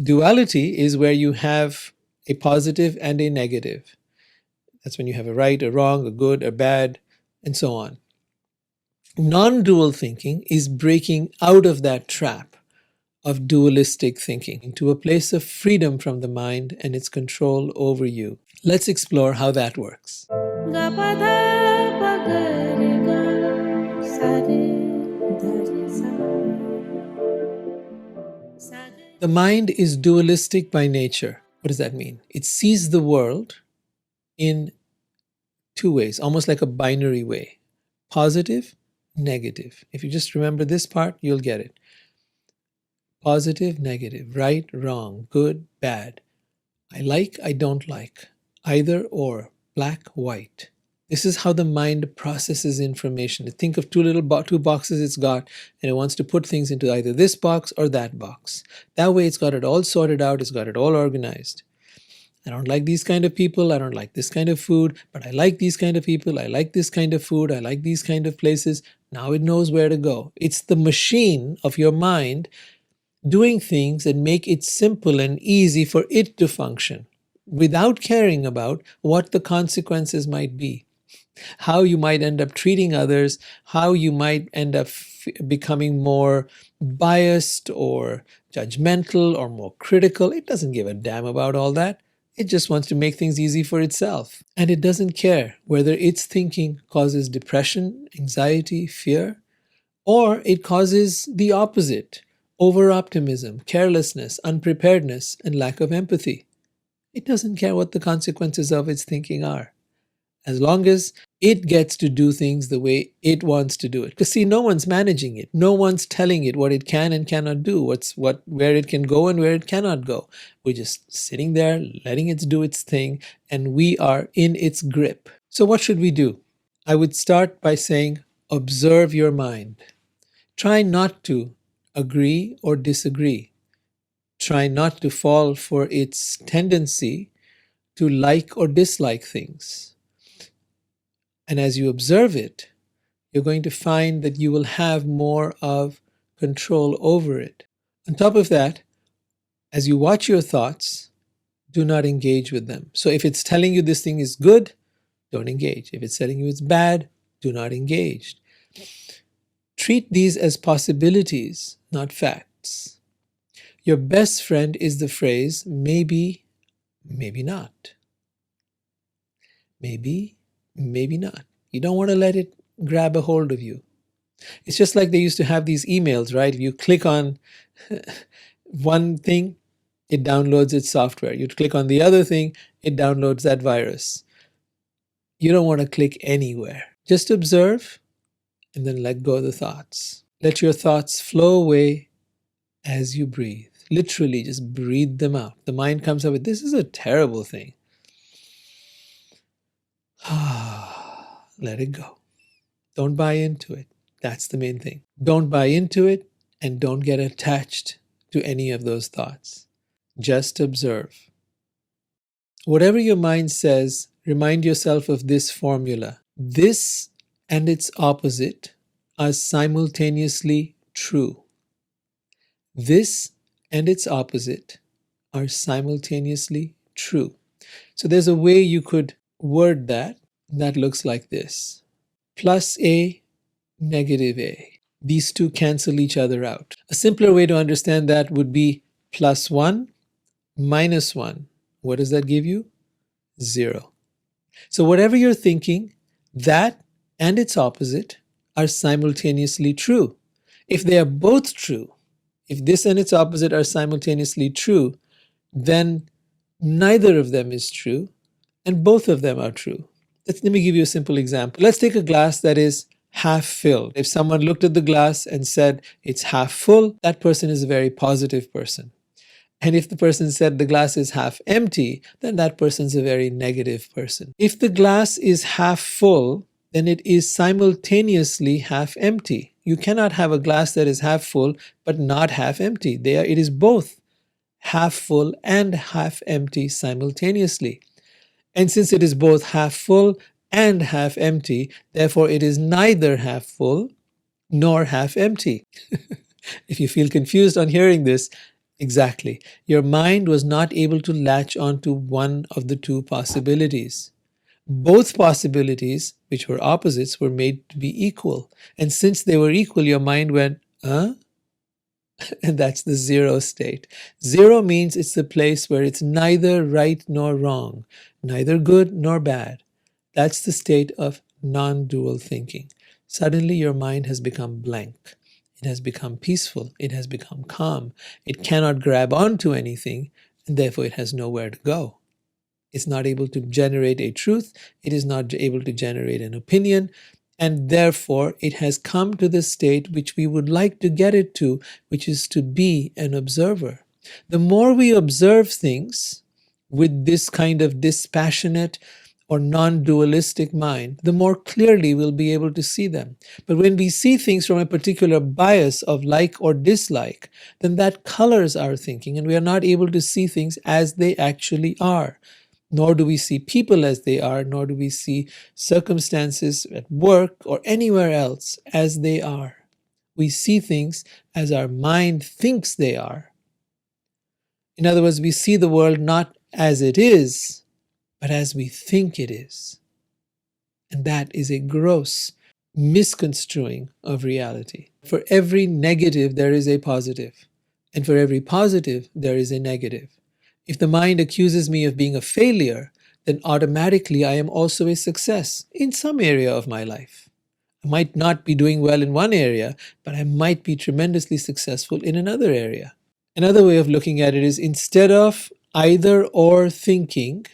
Duality is where you have a positive and a negative. That's when you have a right, a wrong, a good, a bad, and so on. Non-dual thinking is breaking out of that trap of dualistic thinking into a place of freedom from the mind and its control over you. Let's explore how that works. The mind is dualistic by nature. What does that mean? It sees the world in two ways, almost like a binary way: positive, negative. If you just remember this part, you'll get it. Positive, negative, right, wrong, good, bad. I like, I don't like, either or, black, white. This is how the mind processes information. Think of two boxes it's got, and it wants to put things into either this box or that box. That way it's got it all sorted out, it's got it all organized. I don't like these kind of people, I don't like this kind of food, but I like these kind of people, I like this kind of food, I like these kind of places. Now it knows where to go. It's the machine of your mind doing things that make it simple and easy for it to function without caring about what the consequences might be, how you might end up treating others, how you might end up becoming more biased or judgmental or more critical. It doesn't give a damn about all that. It just wants to make things easy for itself. And it doesn't care whether its thinking causes depression, anxiety, fear, or it causes the opposite: over-optimism, carelessness, unpreparedness, and lack of empathy. It doesn't care what the consequences of its thinking are, as long as it gets to do things the way it wants to do it. Because see, no one's managing it. No one's telling it what it can and cannot do, where it can go and where it cannot go. We're just sitting there, letting it do its thing, and we are in its grip. So what should we do? I would start by saying, observe your mind. Try not to agree or disagree. Try not to fall for its tendency to like or dislike things. And as you observe it, you're going to find that you will have more of control over it. On top of that, as you watch your thoughts, do not engage with them. So if it's telling you this thing is good, don't engage. If it's telling you it's bad, do not engage. Treat these as possibilities, not facts. Your best friend is the phrase, maybe, maybe not. Maybe, maybe not. You don't want to let it grab a hold of you. It's just like they used to have these emails, right? If you click on one thing, it downloads its software. You click on the other thing, it downloads that virus. You don't want to click anywhere. Just observe and then let go of the thoughts. Let your thoughts flow away as you breathe. Literally, just breathe them out. The mind comes up with, this is a terrible thing. Let it go. Don't buy into it. That's the main thing. Don't buy into it and don't get attached to any of those thoughts. Just observe. Whatever your mind says, remind yourself of this formula. This and its opposite are simultaneously true. This and its opposite are simultaneously true. So there's a way you could word that. That looks like this. Plus A, negative A. These two cancel each other out. A simpler way to understand that would be plus 1, minus 1. What does that give you? 0. So whatever you're thinking, that and its opposite are simultaneously true. If they are both true, if this and its opposite are simultaneously true, then neither of them is true and both of them are true. Let me give you a simple example. Let's take a glass that is half filled. If someone looked at the glass and said it's half full, that person is a very positive person. And if the person said the glass is half empty, then that person's a very negative person. If the glass is half full, then it is simultaneously half empty. You cannot have a glass that is half full but not half empty. It is both half full and half empty simultaneously. And since it is both half full and half empty, therefore it is neither half full nor half empty. If you feel confused on hearing this, Exactly. Your mind was not able to latch onto one of the two possibilities. Both possibilities, which were opposites, were made to be equal. And since they were equal, your mind went, huh? And that's the zero state. Zero means it's the place where it's neither right nor wrong, neither good nor bad. That's the state of non dual thinking. Suddenly, your mind has become blank. It has become peaceful. It has become calm. It cannot grab onto anything, and therefore it has nowhere to go. It's not able to generate a truth. It is not able to generate an opinion. And therefore, it has come to the state which we would like to get it to, which is to be an observer. The more we observe things with this kind of dispassionate or non-dualistic mind, the more clearly we'll be able to see them. But when we see things from a particular bias of like or dislike, then that colors our thinking, and we are not able to see things as they actually are. Nor do we see people as they are, nor do we see circumstances at work or anywhere else as they are. We see things as our mind thinks they are. In other words, we see the world not as it is, but as we think it is. And that is a gross misconstruing of reality. For every negative, there is a positive. And for every positive, there is a negative. If the mind accuses me of being a failure, then automatically I am also a success in some area of my life. I might not be doing well in one area, but I might be tremendously successful in another area. Another way of looking at it is, instead of either or thinking,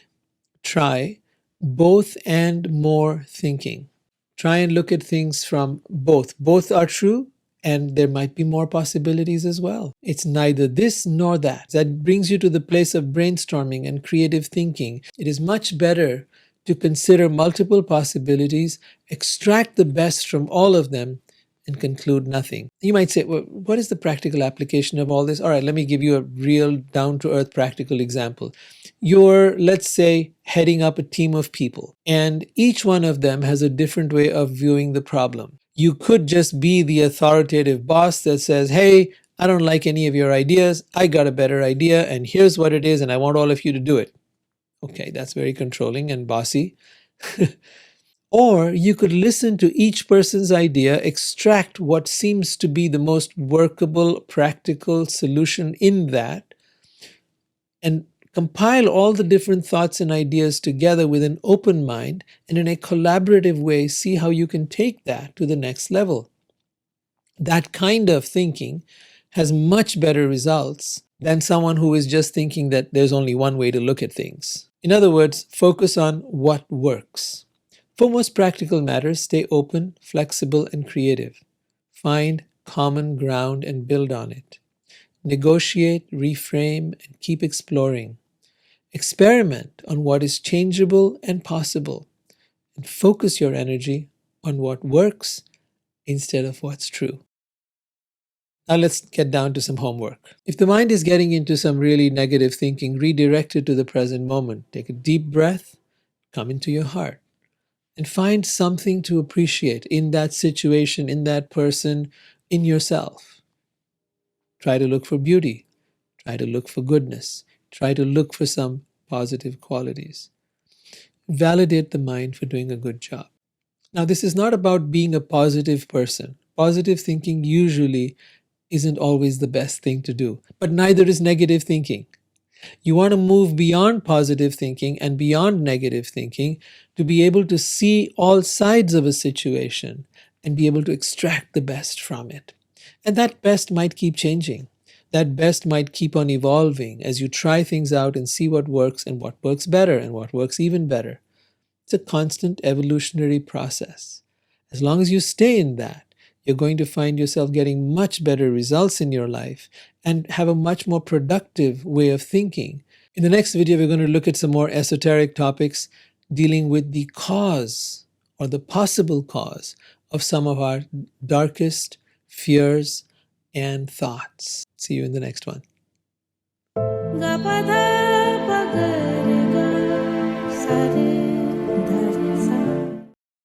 try both and more thinking. Try and look at things from both. Both are true, and there might be more possibilities as well. It's neither this nor that. That brings you to the place of brainstorming and creative thinking. It is much better to consider multiple possibilities, extract the best from all of them, and conclude nothing. You might say, well, what is the practical application of all this? All right, let me give you a real down-to-earth practical example. You're, let's say, heading up a team of people, and each one of them has a different way of viewing the problem. You could just be the authoritative boss that says, hey, I don't like any of your ideas. I got a better idea, and here's what it is, and I want all of you to do it. Okay, that's very controlling and bossy. Or you could listen to each person's idea, extract what seems to be the most workable, practical solution in that, and compile all the different thoughts and ideas together with an open mind, and in a collaborative way, see how you can take that to the next level. That kind of thinking has much better results than someone who is just thinking that there's only one way to look at things. In other words, focus on what works. For most practical matters, stay open, flexible, and creative. Find common ground and build on it. Negotiate, reframe, and keep exploring. Experiment on what is changeable and possible, and focus your energy on what works instead of what's true. Now let's get down to some homework. If the mind is getting into some really negative thinking, redirect it to the present moment. Take a deep breath, come into your heart, and find something to appreciate in that situation, in that person, in yourself. Try to look for beauty. Try to look for goodness. Try to look for some positive qualities. Validate the mind for doing a good job. Now, this is not about being a positive person. Positive thinking usually isn't always the best thing to do, but neither is negative thinking. You want to move beyond positive thinking and beyond negative thinking to be able to see all sides of a situation and be able to extract the best from it. And that best might keep changing. That best might keep on evolving as you try things out and see what works and what works better and what works even better. It's a constant evolutionary process. As long as you stay in that, you're going to find yourself getting much better results in your life and have a much more productive way of thinking. In the next video, we're going to look at some more esoteric topics dealing with the cause or the possible cause of some of our darkest fears and thoughts. See you in the next one. Ga pa dha pa ga re ga sa re